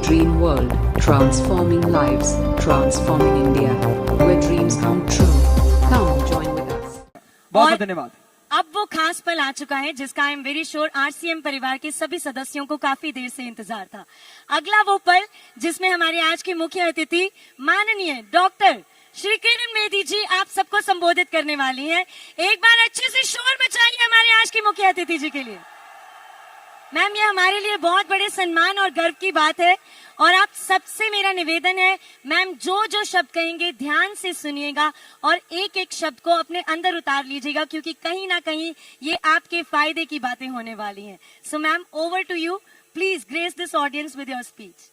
Dream World, transforming lives, transforming India, where dreams come true. Come join with us. बहुत धन्यवाद। अब वो खास पल आ चुका है जिसका I am very sure RCM परिवार के सभी सदस्यों को काफी देर से इंतजार था। अगला वो पल जिसमें हमारे आज के मुख्य अतिथि माननीय डॉक्टर श्री किरण बेदी जी आप सबको संबोधित करने वाली हैं। एक बार अच्छे से शोर मचाइए हमारे आज के मुख्य अतिथि जी के लिए। मैम, ये हमारे लिए बहुत बड़े सम्मान और गर्व की बात है और आप सबसे मेरा निवेदन है मैम, जो जो शब्द कहेंगे ध्यान से सुनिएगा और एक एक शब्द को अपने अंदर उतार लीजिएगा, क्योंकि कहीं ना कहीं ये आपके फायदे की बातें होने वाली हैं। So ma'am, over to you, please grace this audience with your speech.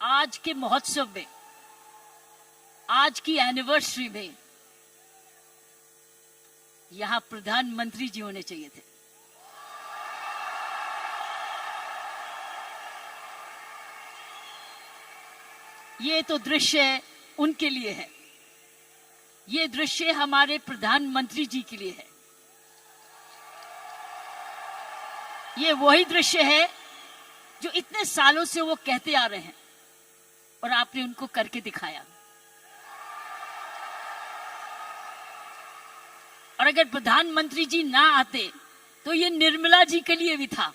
आज के महोत्सव में, आज की एनिवर्सरी में यहां प्रधानमंत्री जी होने चाहिए थे। ये तो दृश्य उनके लिए है, ये दृश्य हमारे प्रधानमंत्री जी के लिए है। ये वही दृश्य है जो इतने सालों से वो कहते आ रहे हैं और आपने उनको करके दिखाया। और अगर प्रधानमंत्री जी ना आते तो ये निर्मला जी के लिए भी था,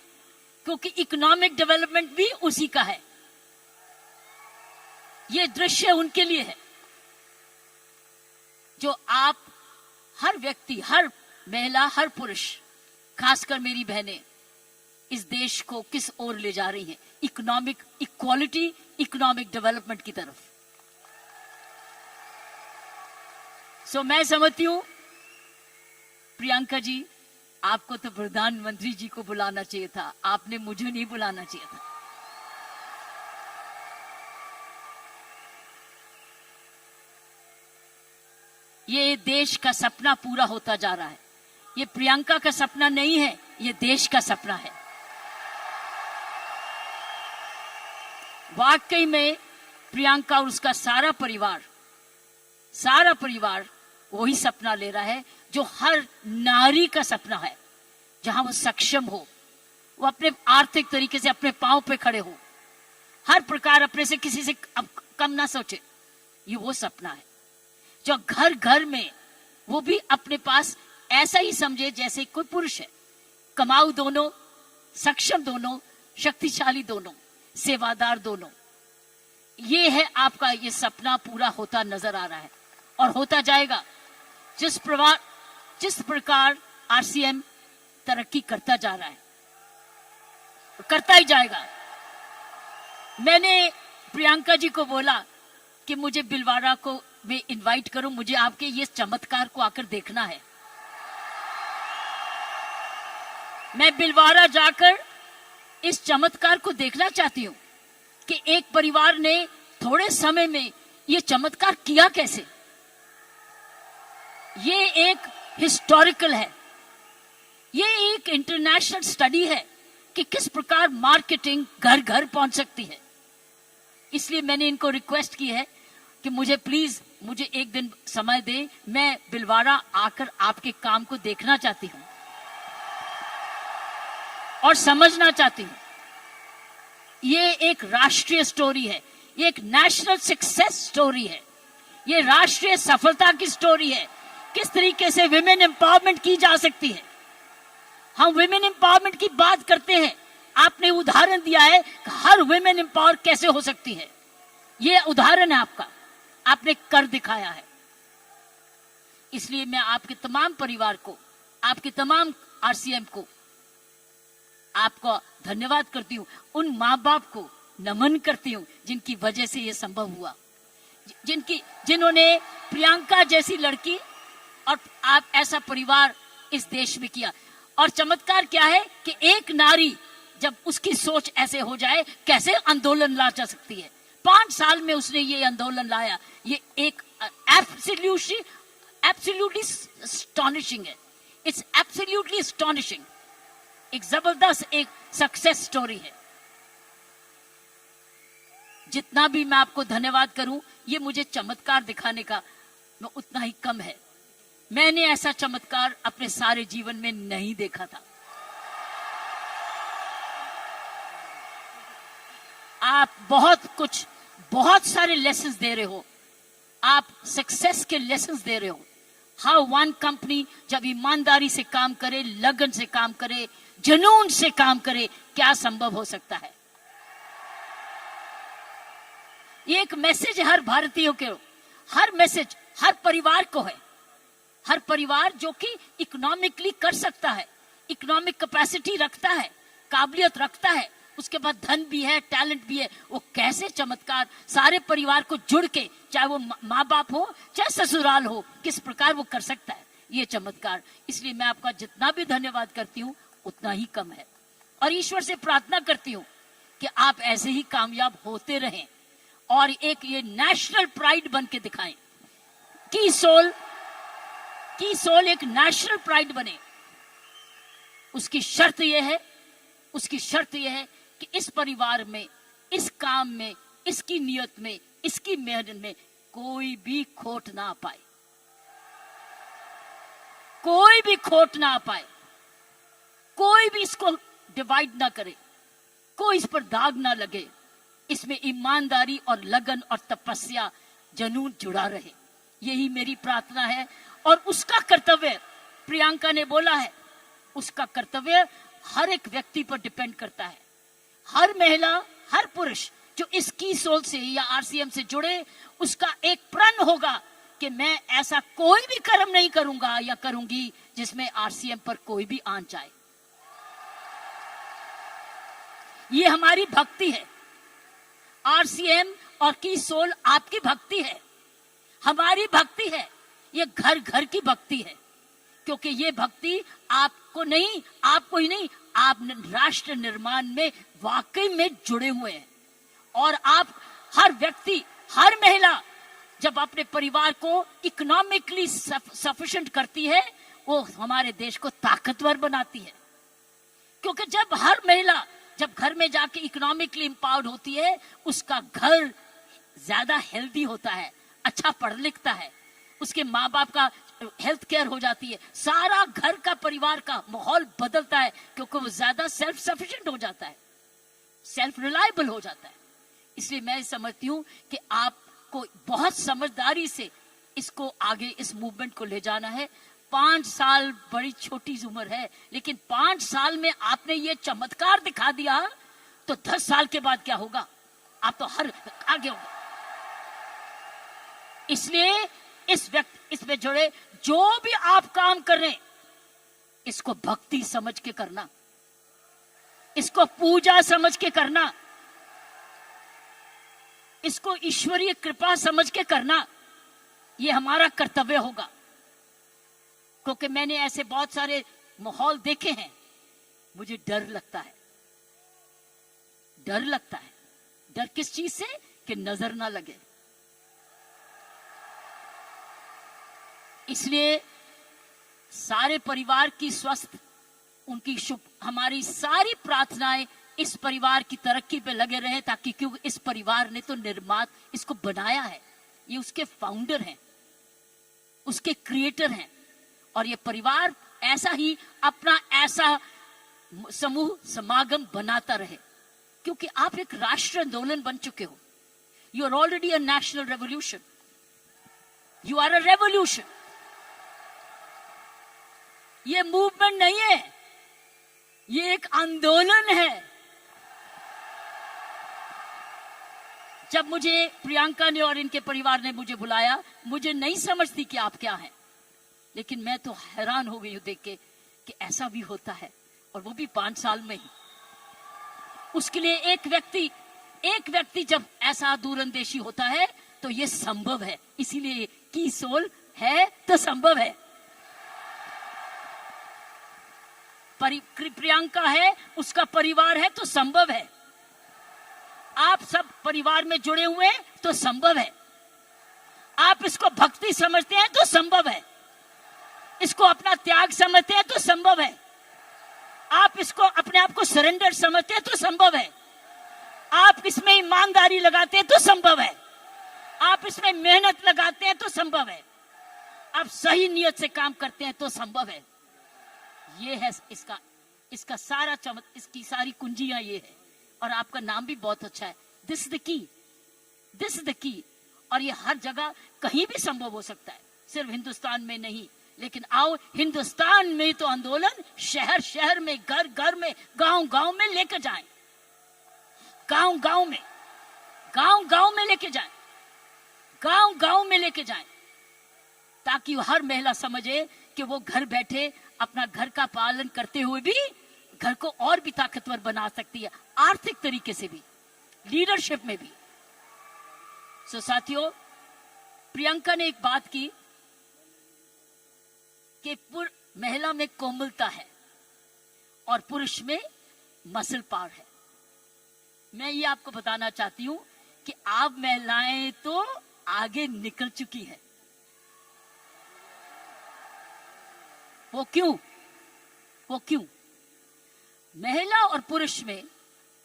क्योंकि इकोनॉमिक डेवलपमेंट भी उसी का है। ये दृश्य उनके लिए है जो आप हर व्यक्ति, हर महिला, हर पुरुष, खासकर मेरी बहनें इस देश को किस ओर ले जा रही हैं, इकोनॉमिक इक्वालिटी, इकोनॉमिक डेवलपमेंट की तरफ। सो मैं समझती हूं प्रियंका जी, आपको तो प्रधानमंत्री जी को बुलाना चाहिए था, आपने मुझे नहीं बुलाना चाहिए था। ये देश का सपना पूरा होता जा रहा है। ये प्रियंका का सपना नहीं है, ये देश का सपना है। वाकई में प्रियंका और उसका सारा परिवार वही सपना ले रहा है जो हर नारी का सपना है, जहां वो सक्षम हो, वो अपने आर्थिक तरीके से अपने पांव पे खड़े हो, हर प्रकार अपने से किसी से कम ना सोचे। ये वो सपना है जो घर घर में वो भी अपने पास ऐसा ही समझे जैसे कोई पुरुष है। कमाऊ दोनों, सक्षम दोनों, शक्तिशाली दोनों, सेवादार दोनों। ये है आपका, ये सपना पूरा होता नजर आ रहा है और होता जाएगा। जिस प्रकार आरसीएम तरक्की करता जा रहा है, करता ही जाएगा। मैंने प्रियंका जी को बोला कि मुझे बिलवाड़ा को में इनवाइट करो, मुझे आपके ये चमत्कार को आकर देखना है। मैं बिलवाड़ा जाकर इस चमत्कार को देखना चाहती हूं कि एक परिवार ने थोड़े समय में ये चमत्कार किया कैसे। ये एक हिस्टोरिकल है, ये एक इंटरनेशनल स्टडी है कि किस प्रकार मार्केटिंग घर घर पहुंच सकती है। इसलिए मैंने इनको रिक्वेस्ट की है कि मुझे एक दिन समय दे, मैं बिलवाड़ा आकर आपके काम को देखना चाहती हूं और समझना चाहती हूं। ये एक राष्ट्रीय स्टोरी है, ये एक नेशनल सक्सेस स्टोरी है, ये राष्ट्रीय सफलता की स्टोरी है। किस तरीके से विमेन एम्पावरमेंट की जा सकती है। हम विमेन एम्पावरमेंट की बात करते हैं, आपने उदाहरण दिया है कि हर विमेन एम्पावर कैसे हो सकती है। ये उदाहरण है आपका, आपने कर दिखाया है। इसलिए मैं आपके तमाम परिवार को आपके तमाम आरसीएम को आपको धन्यवाद करती हूँ। उन माँ बाप को नमन करती हूँ जिनकी वजह से ये संभव हुआ, जिन्होंने प्रियंका जैसी लड़की और आप ऐसा परिवार इस देश में किया। और चमत्कार क्या है कि एक नारी जब उसकी सोच ऐसे हो जाए, कैसे आंदोलन ला जा सकती है। 5 साल में उसने ये आंदोलन लाया। ये एक एब्सोल्युटली एस्टॉनिशिंग है। It's absolutely astonishing. एक जबरदस्त एक सक्सेस स्टोरी है। जितना भी मैं आपको धन्यवाद करूं, ये मुझे चमत्कार दिखाने का मैं उतना ही कम है। मैंने ऐसा चमत्कार अपने सारे जीवन में नहीं देखा था। आप बहुत सारे लेसन्स दे रहे हो। आप सक्सेस के लेसन्स दे रहे हो। हाउ वन कंपनी जब ईमानदारी से काम करे, लगन से काम करे, जुनून से काम करे, क्या संभव हो सकता है। ये एक मैसेज हर भारतीयों के, हर मैसेज हर परिवार को है। हर परिवार जो कि इकोनॉमिकली कर सकता है, इकोनॉमिक कैपेसिटी रखता है, काबिलियत रखता है, उसके बाद धन भी है, टैलेंट भी है, वो कैसे चमत्कार सारे परिवार को जुड़ के, चाहे वो माँ बाप हो चाहे ससुराल हो, किस प्रकार वो कर सकता है ये चमत्कार। इसलिए मैं आपका जितना भी धन्यवाद करती हूँ उतना ही कम है। और ईश्वर से प्रार्थना करती हूँ कि आप ऐसे ही कामयाब होते रहें और एक ये नेशनल प्राइड बन के दिखाएं। की सोल एक नेशनल प्राइड बने। उसकी शर्त यह है कि इस परिवार में, इस काम में, इसकी नियत में, इसकी मेहनत में कोई भी खोट ना पाए, कोई भी खोट ना पाए, कोई भी इसको डिवाइड ना करे, कोई इस पर दाग ना लगे। इसमें ईमानदारी और लगन और तपस्या, जुनून जुड़ा रहे। यही मेरी प्रार्थना है। और उसका कर्तव्य, प्रियंका ने बोला है, उसका कर्तव्य हर एक व्यक्ति पर डिपेंड करता है। हर महिला, हर पुरुष जो इस की सोल से या आरसीएम से जुड़े, उसका एक प्रण होगा कि मैं ऐसा कोई भी कर्म नहीं करूंगा या करूंगी जिसमें आरसीएम पर कोई भी आंच आए। ये हमारी भक्ति है। आरसीएम और की सोल आपकी भक्ति है, हमारी भक्ति है। ये घर घर की भक्ति है, क्योंकि ये भक्ति आपको ही नहीं, आप राष्ट्र निर्माण में वाकई में जुड़े हुए हैं। और आप हर व्यक्ति, हर महिला जब अपने परिवार को इकोनॉमिकली सफिशिएंट करती है, वो हमारे देश को ताकतवर बनाती है। क्योंकि जब हर महिला जब घर में जाके इकोनॉमिकली एम्पावर्ड होती है, उसका घर ज्यादा हेल्दी होता है, अच्छा पढ़ लिखता है, उसके माँ बाप का हेल्थ केयर हो जाती है, सारा घर का परिवार का माहौल बदलता है, क्योंकि वो ज्यादा सेल्फ सफिशिएंट हो जाता है, सेल्फ रिलायबल हो जाता है। इसलिए मैं समझती हूँ कि आपको बहुत समझदारी से इसको आगे, इस मूवमेंट को ले जाना है। 5 साल बड़ी छोटी उम्र है, लेकिन 5 साल में आपने ये चमत्कार दिखा दिया, तो 10 साल के बाद क्या होगा, आप तो हर आगे होगा। इसलिए इसमें जुड़े जो भी आप काम कर रहे हैं, इसको भक्ति समझ के करना, इसको पूजा समझ के करना, इसको ईश्वरीय कृपा समझ के करना। ये हमारा कर्तव्य होगा। क्योंकि मैंने ऐसे बहुत सारे माहौल देखे हैं, मुझे डर लगता है। डर किस चीज से? कि नजर ना लगे। इसलिए सारे परिवार की स्वस्थ, उनकी शुभ, हमारी सारी प्रार्थनाएं इस परिवार की तरक्की पे लगे रहे, ताकि क्योंकि इस परिवार ने तो निर्माण इसको बनाया है, ये उसके फाउंडर हैं, उसके क्रिएटर हैं। और ये परिवार ऐसा ही अपना ऐसा समूह समागम बनाता रहे, क्योंकि आप एक राष्ट्र आंदोलन बन चुके हो। You are already a national revolution, you are a revolution. ये मूवमेंट नहीं है, ये एक आंदोलन है। जब मुझे प्रियंका ने और इनके परिवार ने मुझे बुलाया, मुझे नहीं समझती कि आप क्या हैं, लेकिन मैं तो हैरान हो गई हूं देख के कि ऐसा भी होता है, और वो भी 5 साल में ही। उसके लिए एक व्यक्ति जब ऐसा दूरंदेशी होता है तो ये संभव है। इसीलिए की सोल है तो संभव है। प्रियंका है, उसका परिवार है तो संभव है। आप सब परिवार में जुड़े हुए हैं तो संभव है। आप इसको भक्ति समझते हैं तो संभव है। इसको अपना त्याग समझते हैं तो संभव है। आप इसको अपने आप को सरेंडर समझते हैं तो संभव है। आप इसमें ईमानदारी लगाते हैं तो संभव है। आप इसमें मेहनत लगाते हैं तो संभव है। आप सही नियत से काम करते हैं तो संभव है। ये है इसका सारा इसकी सारी कुंजियां ये है। और आपका नाम भी बहुत अच्छा है, this the key, this the key. और ये हर जगह कहीं भी संभव हो सकता है, सिर्फ हिंदुस्तान में नहीं। लेकिन आओ हिंदुस्तान में तो आंदोलन शहर शहर में, घर घर में, गांव गांव में लेकर जाएं। गांव गांव में लेके जाएं। गांव गांव में लेके जाएं, ताकि हर महिला समझे कि वो घर बैठे अपना घर का पालन करते हुए भी घर को और भी ताकतवर बना सकती है, आर्थिक तरीके से भी, लीडरशिप में भी। सो साथियों, प्रियंका ने एक बात की कि महिला में कोमलता है और पुरुष में मसल पावर है। मैं ये आपको बताना चाहती हूं कि आप महिलाएं तो आगे निकल चुकी है। वो क्यों? महिला और पुरुष में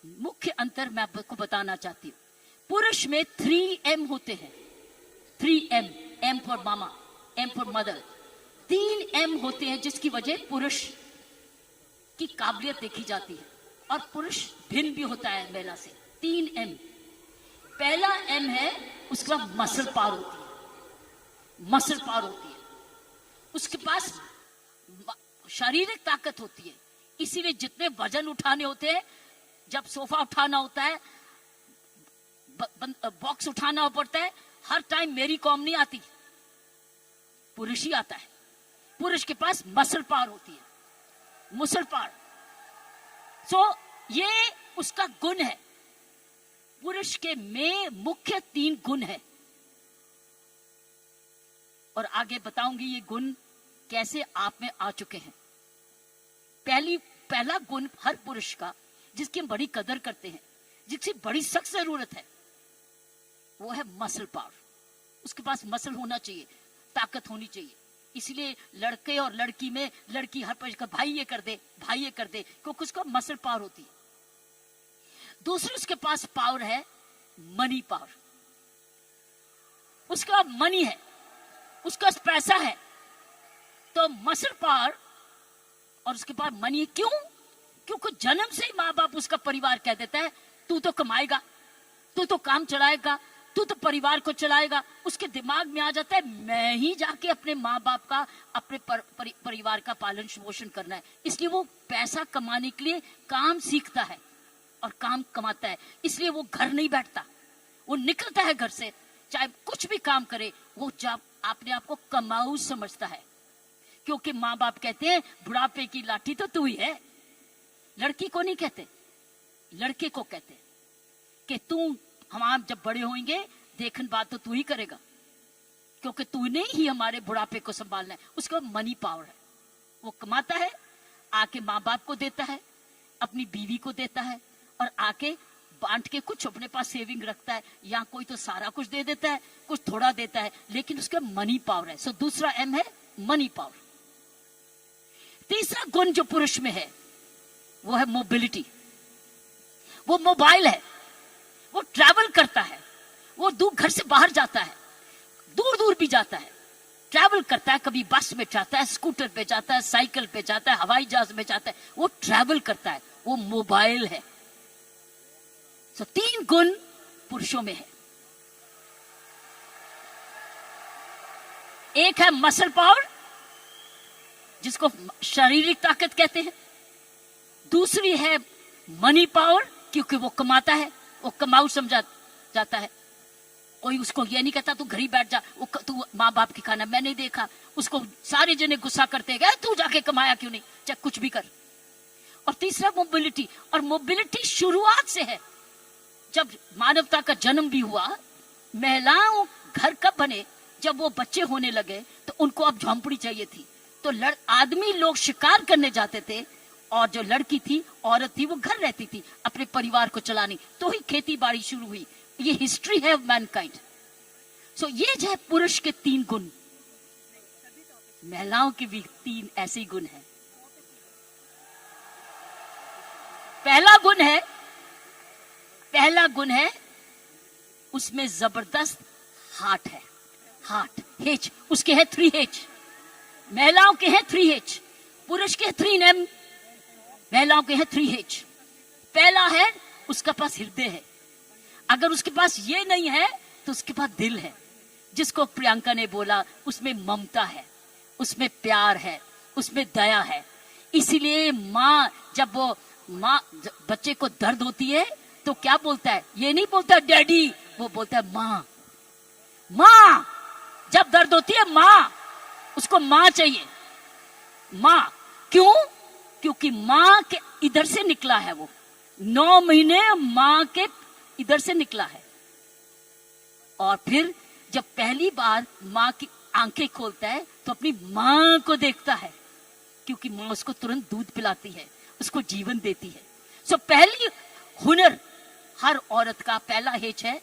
मुख्य अंतर मैं आपको बताना चाहती हूं। पुरुष में 3M होते हैं। 3M, M for mama, M for mother. 3M होते हैं, जिसकी वजह पुरुष की काबिलियत देखी जाती है। और पुरुष भिन्न भी होता है महिला से। 3M। पहला M है, उसका मसल पावर होती है। मसल पावर होती है, उसके पास शारीरिक ताकत होती है। इसीलिए जितने वजन उठाने होते हैं, जब सोफा उठाना होता है, बॉक्स उठाना पड़ता है, हर टाइम मेरी कॉम नहीं आती, पुरुष ही आता है। पुरुष के पास मसल पावर होती है, मसल पावर। सो ये उसका गुण है। पुरुष के में मुख्य 3 गुण है, और आगे बताऊंगी ये गुण कैसे आप में आ चुके हैं। पहला गुण हर पुरुष का, जिसकी हम बड़ी कदर करते हैं, जिसकी बड़ी सख्त जरूरत है, वो है मसल पावर। उसके पास मसल होना चाहिए, ताकत होनी चाहिए। इसलिए लड़के और लड़की में, लड़की हर पर भाई ये कर दे, भाई ये कर दे, क्योंकि उसका मसल पावर होती है। दूसरी उसके पास पावर है मनी पावर। उसका मनी है, उसका पैसा है, तो मसल पावर और उसके पास मनी। क्यों? क्योंकि जन्म से ही माँ बाप, उसका परिवार कह देता है तू तो कमाएगा, तू तो काम चलाएगा, तू तो परिवार को चलाएगा। उसके दिमाग में आ जाता है मैं ही जाके अपने माँ बाप का, अपने परिवार का पालन पोषण करना है। इसलिए वो पैसा कमाने के लिए काम सीखता है और काम कमाता है। इसलिए वो घर नहीं बैठता, वो निकलता है घर से, चाहे कुछ भी काम करे, वो जब अपने आप को कमाऊ समझता है। क्योंकि माँ बाप कहते हैं बुढ़ापे की लाठी तो तू ही है। लड़की को नहीं कहते, लड़के को कहते कि तू, हम जब बड़े होंगे देखन बात तो तू ही करेगा, क्योंकि तूने ही हमारे बुढ़ापे को संभालना है। उसका मनी पावर है, वो कमाता है, आके माँ बाप को देता है, अपनी बीवी को देता है, और आके बांट के कुछ अपने पास सेविंग रखता है, या कोई तो सारा कुछ दे देता है, कुछ थोड़ा देता है, लेकिन उसका मनी पावर है। सो दूसरा M है मनी पावर। तीसरा गुण जो पुरुष में है वो है मोबिलिटी। वो मोबाइल है, वो ट्रैवल करता है, वो दूर घर से बाहर जाता है, दूर दूर भी जाता है, ट्रैवल करता है। कभी बस में जाता है, स्कूटर पे जाता है, साइकिल पे जाता है, हवाई जहाज में जाता है, वो ट्रैवल करता है, वो मोबाइल है। सो 3 गुण पुरुषों में है। एक है मसल पावर, जिसको शारीरिक ताकत कहते हैं। दूसरी है मनी पावर, क्योंकि वो कमाता है, वो कमाऊ समझा जाता है। कोई उसको ये नहीं कहता तू घर ही बैठ जा, तू माँ बाप की खाना। मैं नहीं देखा उसको सारे जने गुस्सा करते गए, तू जाके कमाया क्यों नहीं, चाहे कुछ भी कर। और तीसरा मोबिलिटी, और मोबिलिटी शुरुआत से है। जब मानवता का जन्म भी हुआ, महिलाओं घर कब बने, जब वो बच्चे होने लगे तो उनको अब झोंपड़ी चाहिए थी, तो आदमी लोग शिकार करने जाते थे, और जो लड़की थी, औरत थी, वो घर रहती थी अपने परिवार को चलाने, तो ही खेती बाड़ी शुरू हुई। ये हिस्ट्री है ऑफ मैनकाइंड। सो ये जो है पुरुष के 3 गुण, महिलाओं के भी 3 ऐसे गुण हैं। पहला गुण है उसमें जबरदस्त हार्ट है, हार्ट, हेच, उसके है 3 हेच। महिलाओं के हैं 3 हेच, पुरुष के 3 एम, महिलाओं के हैं 3 हेच। पहला है उसके पास हृदय है। अगर उसके पास ये नहीं है तो उसके पास दिल है, जिसको प्रियंका ने बोला, उसमें ममता है, उसमें प्यार है, उसमें दया है। इसीलिए जब बच्चे को दर्द होती है तो क्या बोलता है? ये नहीं बोलता डैडी, वो बोलता है माँ। माँ, जब दर्द होती है माँ, उसको माँ चाहिए, माँ। क्यों? क्योंकि माँ के इधर से निकला है, वो 9 महीने माँ के इधर से निकला है। और फिर जब पहली बार माँ की आंखें खोलता है तो अपनी माँ को देखता है, क्योंकि माँ उसको तुरंत दूध पिलाती है, उसको जीवन देती है। सो पहली हुनर हर औरत का पहला हेच है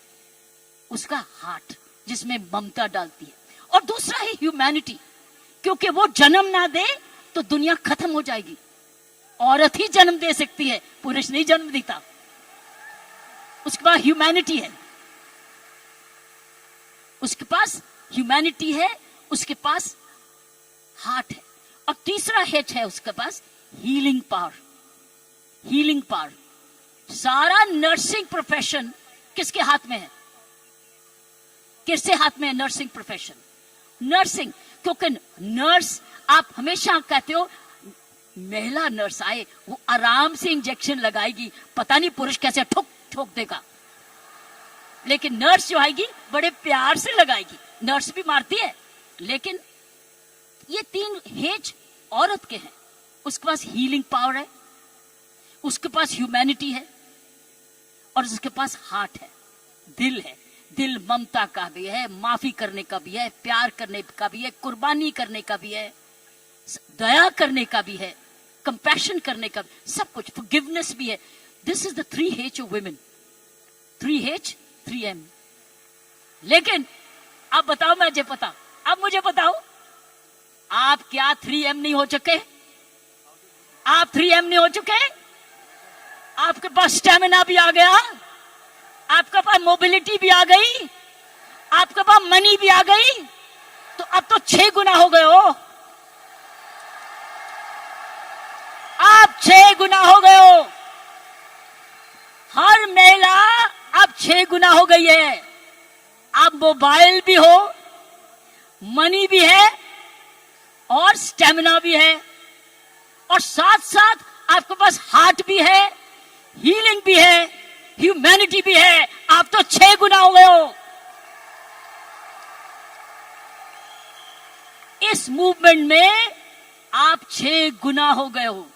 उसका हार्ट, जिसमें ममता डालती है। और दूसरा है ह्यूमैनिटी, क्योंकि वो जन्म ना दे तो दुनिया खत्म हो जाएगी। औरत ही जन्म दे सकती है, पुरुष नहीं जन्म देता। उसके पास ह्यूमैनिटी है, उसके पास ह्यूमैनिटी है, उसके पास हार्ट है। और तीसरा हेच है उसके पास हीलिंग पावर। हीलिंग पावर, सारा नर्सिंग प्रोफेशन किसके हाथ में है? किसके हाथ में है नर्सिंग प्रोफेशन? नर्सिंग, क्योंकि नर्स, आप हमेशा कहते हो महिला नर्स आए, वो आराम से इंजेक्शन लगाएगी, पता नहीं पुरुष कैसे ठोक ठोक देगा, लेकिन नर्स जो आएगी बड़े प्यार से लगाएगी। नर्स भी मारती है, लेकिन ये 3 हेज औरत के हैं। उसके पास हीलिंग पावर है, उसके पास ह्यूमैनिटी है, और उसके पास हार्ट है, दिल है। दिल ममता का भी है, माफी करने का भी है, प्यार करने का भी है, कुर्बानी करने का भी है, दया करने का भी है, कंपैशन करने का भी, सब कुछ, फॉरगिवनेस भी है। This is the 3 H of women, 3 H 3 M. लेकिन अब बताओ, मुझे बताओ, आप क्या 3 एम नहीं हो चुके? आप 3 एम नहीं हो चुके? आपके पास स्टेमिना भी आ गया, आपके पास मोबिलिटी भी आ गई, आपके पास मनी भी आ गई, तो अब तो 6 गुना हो गए हो। आप 6 गुना हो गए हो। हर महिला अब 6 गुना हो गई है। अब मोबाइल भी हो, मनी भी है, और स्टेमिना भी है, और साथ साथ आपके पास हार्ट भी है, हीलिंग भी है, ह्यूमैनिटी भी है। आप तो 6 गुना हो गए हो। इस मूवमेंट में आप 6 गुना हो गए हो।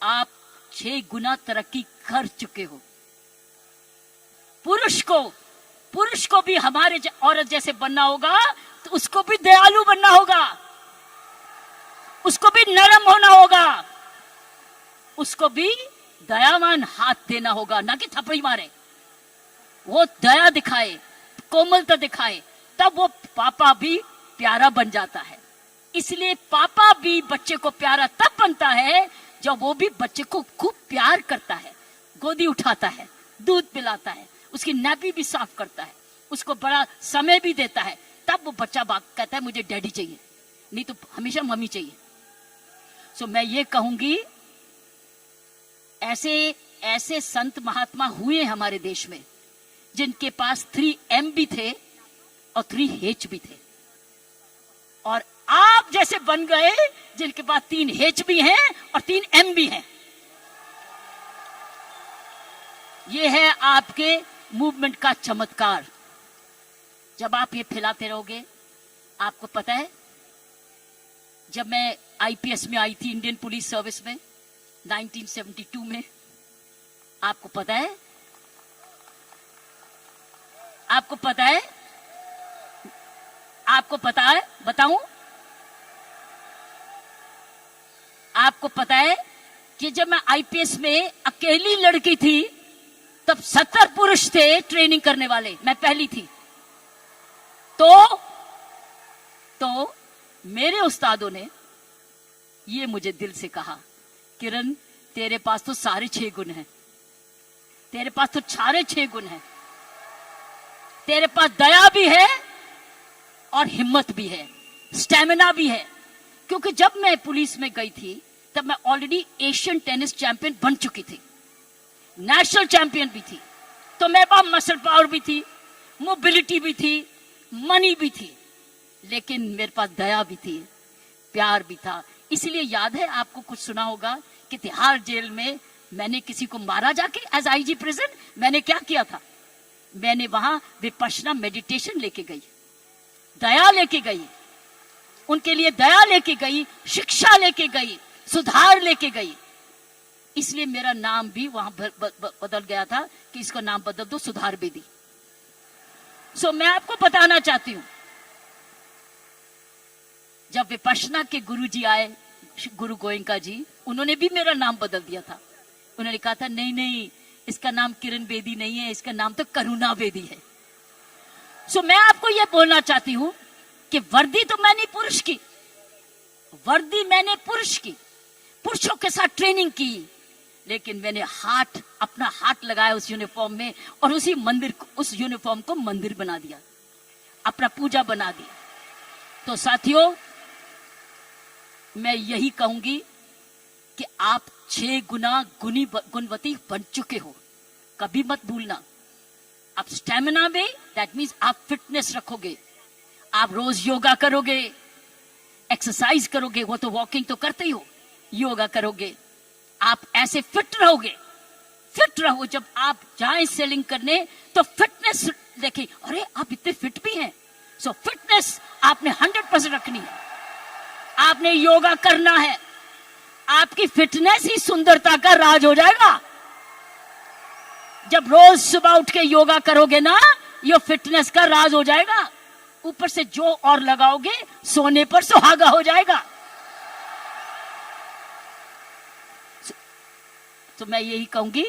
आप 6 गुना तरक्की कर चुके हो। पुरुष को भी हमारे औरत जैसे बनना होगा, तो उसको भी दयालु बनना होगा, उसको भी नरम होना होगा, उसको भी दयावान हाथ देना होगा, ना कि थप्पड़ी मारे। वो दया दिखाए, कोमलता दिखाए, तब वो पापा भी प्यारा बन जाता है। इसलिए पापा भी बच्चे को प्यारा तब बनता है जब वो भी बच्चे को खूब प्यार करता है, गोदी उठाता है, दूध पिलाता है, उसकी नैपी भी साफ करता है, उसको बड़ा समय भी देता है। तब वो बच्चा कहता है मुझे डैडी चाहिए, नहीं तो हमेशा मम्मी चाहिए। सो मैं ये कहूंगी, ऐसे संत महात्मा हुए हमारे देश में जिनके पास 3 एम भी थे और 3 हेच भी थे, और आप जैसे बन गए जिनके पास 3 हेच भी हैं और 3 एम भी हैं। ये है आपके मूवमेंट का चमत्कार। जब आप ये फैलाते रहोगे, आपको पता है, जब मैं आईपीएस में आई थी, इंडियन पुलिस सर्विस में 1972 में। आपको पता है? आपको पता है? आपको पता है? बताऊं? आपको पता है कि जब मैं आईपीएस में अकेली लड़की थी तब 70 पुरुष थे ट्रेनिंग करने वाले, मैं पहली थी। तो मेरे उस्तादों ने ये मुझे दिल से कहा, किरण तेरे पास तो सारे 6 गुण हैं, तेरे पास तो सारे 6 गुण हैं, तेरे पास दया भी है और हिम्मत भी है, स्टैमिना भी है। क्योंकि जब मैं पुलिस में गई थी तब मैं ऑलरेडी एशियन टेनिस चैंपियन बन चुकी थी, नेशनल चैंपियन भी थी, तो मेरे पास मसल पावर भी थी, मोबिलिटी भी थी, मनी भी थी, लेकिन मेरे पास दया भी थी, प्यार भी था। इसलिए याद है आपको, कुछ सुना होगा कि तिहाड़ जेल में मैंने किसी को मारा जाके एज आईजी प्रिजन। मैंने क्या किया था? मैंने वहां विपश्यना मेडिटेशन लेके गई, दया लेके गई, उनके लिए दया लेके गई, शिक्षा लेके गई, सुधार लेके गई। इसलिए मेरा नाम भी वहां बदल गया था कि इसका नाम बदल दो, सुधार बेदी। सो मैं आपको बताना चाहती हूं, जब विपश्यना के गुरुजी आए, गुरु गोयंका जी, उन्होंने भी मेरा नाम बदल दिया था। उन्होंने कहा था नहीं नहीं, इसका नाम किरण बेदी नहीं है, इसका नाम तो करुणा बेदी है। सो मैं आपको यह बोलना चाहती हूं कि वर्दी तो मैंने पुरुष की, वर्दी मैंने पुरुष की, पुरुषों के साथ ट्रेनिंग की, लेकिन मैंने अपना हाथ लगाया उस यूनिफॉर्म में और उस यूनिफॉर्म को मंदिर बना दिया, अपना पूजा बना दी। तो साथियों, मैं यही कहूंगी कि आप 6 गुना गुणवती बन चुके हो, कभी मत भूलना। आप स्टेमिना में, दैट मीन्स आप फिटनेस रखोगे, आप रोज योगा करोगे, एक्सरसाइज करोगे, वो तो वॉकिंग तो करते ही हो, योगा करोगे, आप ऐसे फिट रहोगे। फिट रहो, जब आप जाएं सेलिंग करने तो फिटनेस देखें, अरे आप इतने फिट भी हैं। सो फिटनेस आपने 100% रखनी है, आपने योगा करना है, आपकी फिटनेस ही सुंदरता का राज हो जाएगा। जब रोज सुबह उठ के योगा करोगे ना, ये फिटनेस का राज हो जाएगा। ऊपर से जो और लगाओगे, सोने पर सुहागा हो जाएगा। तो मैं यही कहूंगी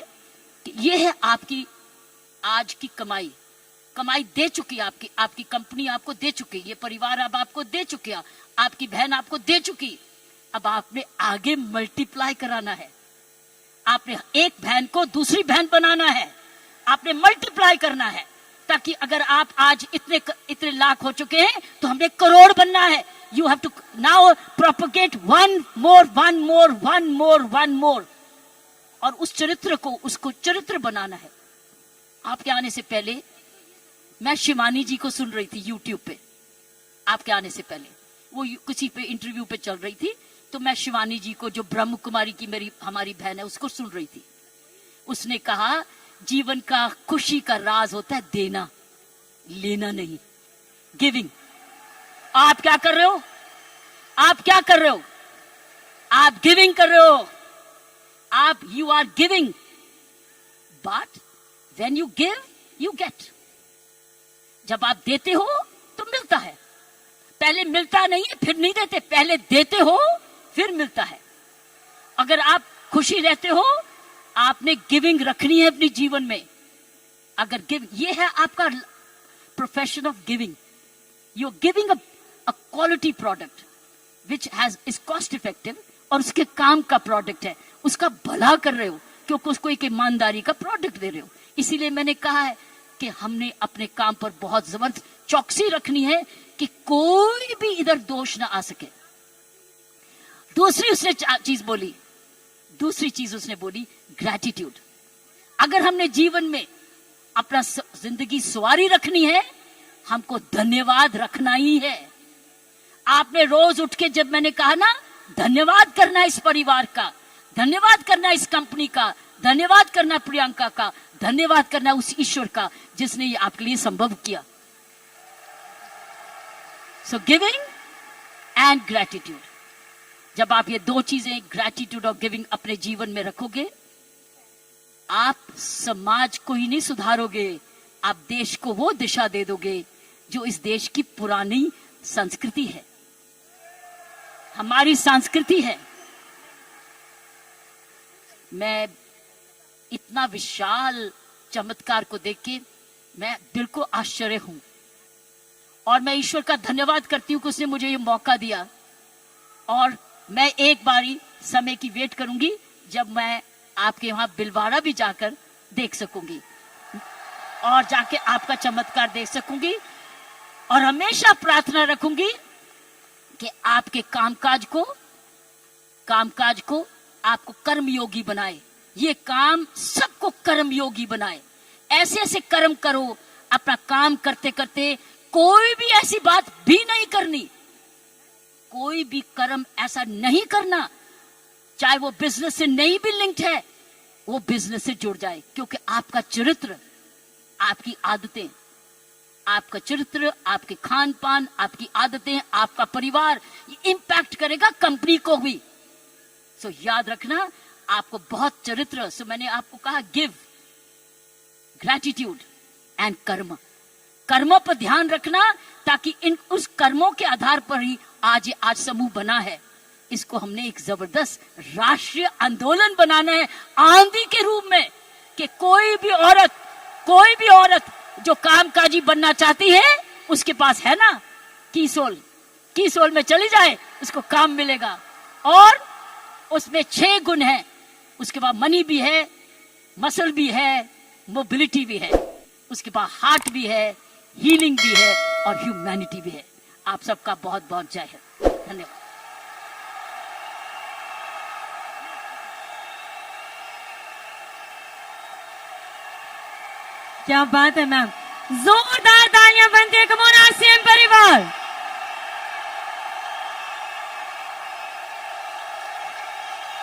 कि ये है आपकी आज की कमाई। कमाई दे चुकी है आपकी कंपनी आपको दे चुकी, ये परिवार अब आपको दे चुकी, आपकी बहन आपको दे चुकी। अब आपने आगे मल्टीप्लाई कराना है, आपने एक बहन को दूसरी बहन बनाना है, आपने मल्टीप्लाई करना है, ताकि अगर आप आज इतने लाख हो चुके हैं तो हमने करोड़ बनना है। You have to now propagate one more, और उस चरित्र को, उसको चरित्र बनाना है। आपके आने से पहले मैं शिवानी जी को सुन रही थी यूट्यूब पे, आपके आने से पहले वो किसी पे इंटरव्यू पे चल रही थी, तो मैं शिवानी जी को, जो ब्रह्म कुमारी की हमारी बहन है, उसको सुन रही थी। उसने कहा जीवन का खुशी का राज होता है देना, लेना नहीं, गिविंग। आप क्या कर रहे हो? आप क्या कर रहे हो? आप गिविंग कर रहे हो, आप you are giving, but when you give you get. जब आप देते हो तो मिलता है, पहले मिलता नहीं है फिर नहीं देते, पहले देते हो फिर मिलता है। अगर आप खुशी रहते हो, आपने गिविंग रखनी है अपने जीवन में। अगर ये है आपका profession of giving, you are giving a quality product which is cost effective, और उसके काम का प्रोडक्ट है, उसका भला कर रहे हो, क्योंकि उसको एक ईमानदारी का प्रोडक्ट दे रहे हो। इसीलिए मैंने कहा है कि हमने अपने काम पर बहुत जबरदस्त चौकसी रखनी है कि कोई भी इधर दोष ना आ सके। दूसरी चीज उसने बोली ग्रैटिट्यूड। अगर हमने जीवन में अपना जिंदगी सवारी रखनी है, हमको धन्यवाद रखना ही है। आपने रोज उठ के, जब मैंने कहा ना, धन्यवाद करना इस परिवार का, धन्यवाद करना इस कंपनी का, धन्यवाद करना प्रियंका का, धन्यवाद करना उस ईश्वर का जिसने ये आपके लिए संभव किया। So giving and gratitude. जब आप ये दो चीजें ग्रैटिट्यूड और गिविंग अपने जीवन में रखोगे, आप समाज को ही नहीं सुधारोगे, आप देश को वो दिशा दे दोगे जो इस देश की पुरानी संस्कृति है, हमारी संस्कृति है। मैं इतना विशाल चमत्कार को देख के मैं दिल को आश्चर्य हूं और मैं ईश्वर का धन्यवाद करती हूं कि उसने मुझे ये मौका दिया। और मैं एक बारी समय की वेट करूंगी जब मैं आपके वहां बिलवाड़ा भी जाकर देख सकूंगी और जाके आपका चमत्कार देख सकूंगी। और हमेशा प्रार्थना रखूंगी कि आपके कामकाज को आपको कर्मयोगी बनाए, ये काम सबको कर्मयोगी बनाए। ऐसे ऐसे कर्म करो, अपना काम करते करते कोई भी ऐसी बात भी नहीं करनी, कोई भी कर्म ऐसा नहीं करना, चाहे वो बिजनेस से नहीं भी लिंक्ड है, वो बिजनेस से जुड़ जाए। क्योंकि आपका चरित्र, आपकी आदतें, आपका चरित्र, आपके खान पान, आपकी आदतें, आपका परिवार, ये इंपैक्ट करेगा कंपनी को भी। सो याद रखना, आपको बहुत चरित्र, सो मैंने आपको कहा गिव, ग्रैटिट्यूड एंड कर्म। कर्मों पर ध्यान रखना ताकि उस कर्मों के आधार पर ही आज समूह बना है। इसको हमने एक जबरदस्त राष्ट्रीय आंदोलन बनाना है आंधी के रूप में, कि कोई भी औरत जो कामकाजी बनना चाहती है, उसके पास है ना कीसोल में चली जाए, उसको काम मिलेगा। और उसमें 6 गुण हैं, उसके बाद मनी भी है, मसल भी है, मोबिलिटी भी है, उसके बाद हार्ट भी है, हीलिंग भी है और ह्यूमैनिटी भी है। आप सबका बहुत बहुत जय हिंद, धन्यवाद। क्या बात है मैम, जोरदार तालियां बनती है। कम ऑन आरसीएम परिवार।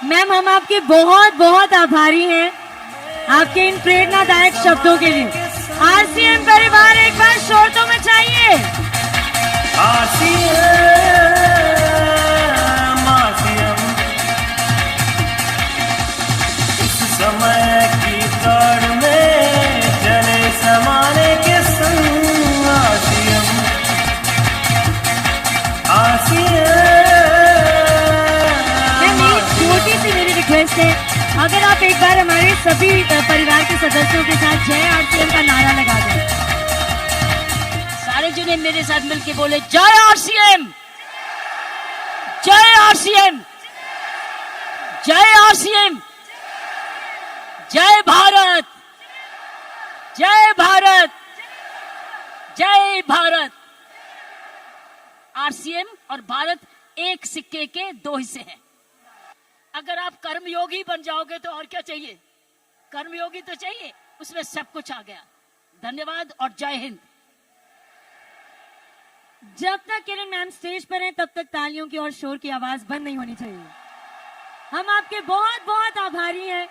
मैम, हम आपके बहुत बहुत आभारी हैं आपके इन प्रेरणादायक शब्दों के लिए। आरसीएम परिवार एक बार शोर तो मचाइए। इस समय की दौड़ में चले समाने के संग छोटी सी मेरी रिक्वेस्ट है, अगर आप एक बार हमारे सभी परिवार के सदस्यों के साथ जय आरसीएम का नारा लगा दें। सारे जने मेरे साथ मिलके बोले जय आरसीएम, जय आरसीएम, जय आरसीएम, जय भारत, जय भारत, जय भारत। आरसीएम और भारत एक सिक्के के 2 हिस्से हैं। अगर आप कर्मयोगी बन जाओगे तो और क्या चाहिए, कर्मयोगी तो चाहिए, उसमें सब कुछ आ गया। धन्यवाद और जय हिंद। जब तक किरण मैम स्टेज पर हैं, तब तक तालियों की और शोर की आवाज बंद नहीं होनी चाहिए। हम आपके बहुत बहुत आभारी हैं।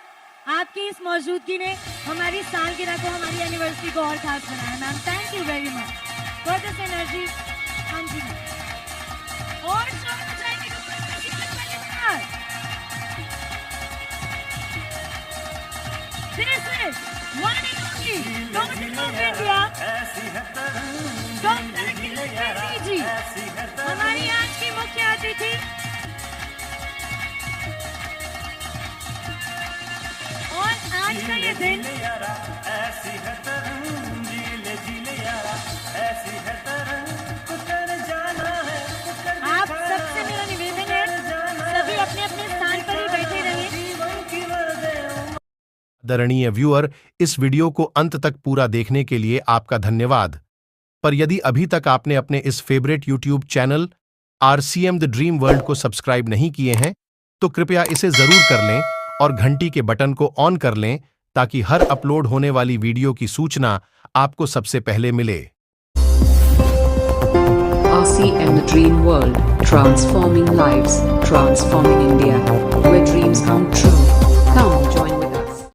आपकी इस मौजूदगी ने हमारी सालगिरह को, हमारी एनिवर्सरी को और खास बनाया। Ma'am, thank you very much for this energy. हाँ जी, और शोर मचाएंगे। This is one and only President of India, doctor Kiran Bedi ji, हमारी आज की मुख्य अतिथि। और आज का ये दिन आप सबसे मेरा निवेदन है, सभी अपने अपने स्थान पर ही बैठे रहिए। आदरणीय व्यूअर, इस वीडियो को अंत तक पूरा देखने के लिए आपका धन्यवाद। पर यदि अभी तक आपने अपने इस favourite YouTube channel RCM the dream world को सब्सक्राइब नहीं किए हैं, तो कृपया इसे जरूर कर लें और घंटी के बटन को ऑन कर लें ताकि हर अपलोड होने वाली वीडियो की सूचना आपको सबसे पहले मिले। RCM the Dream World, transforming lives, transforming India, where dreams come true.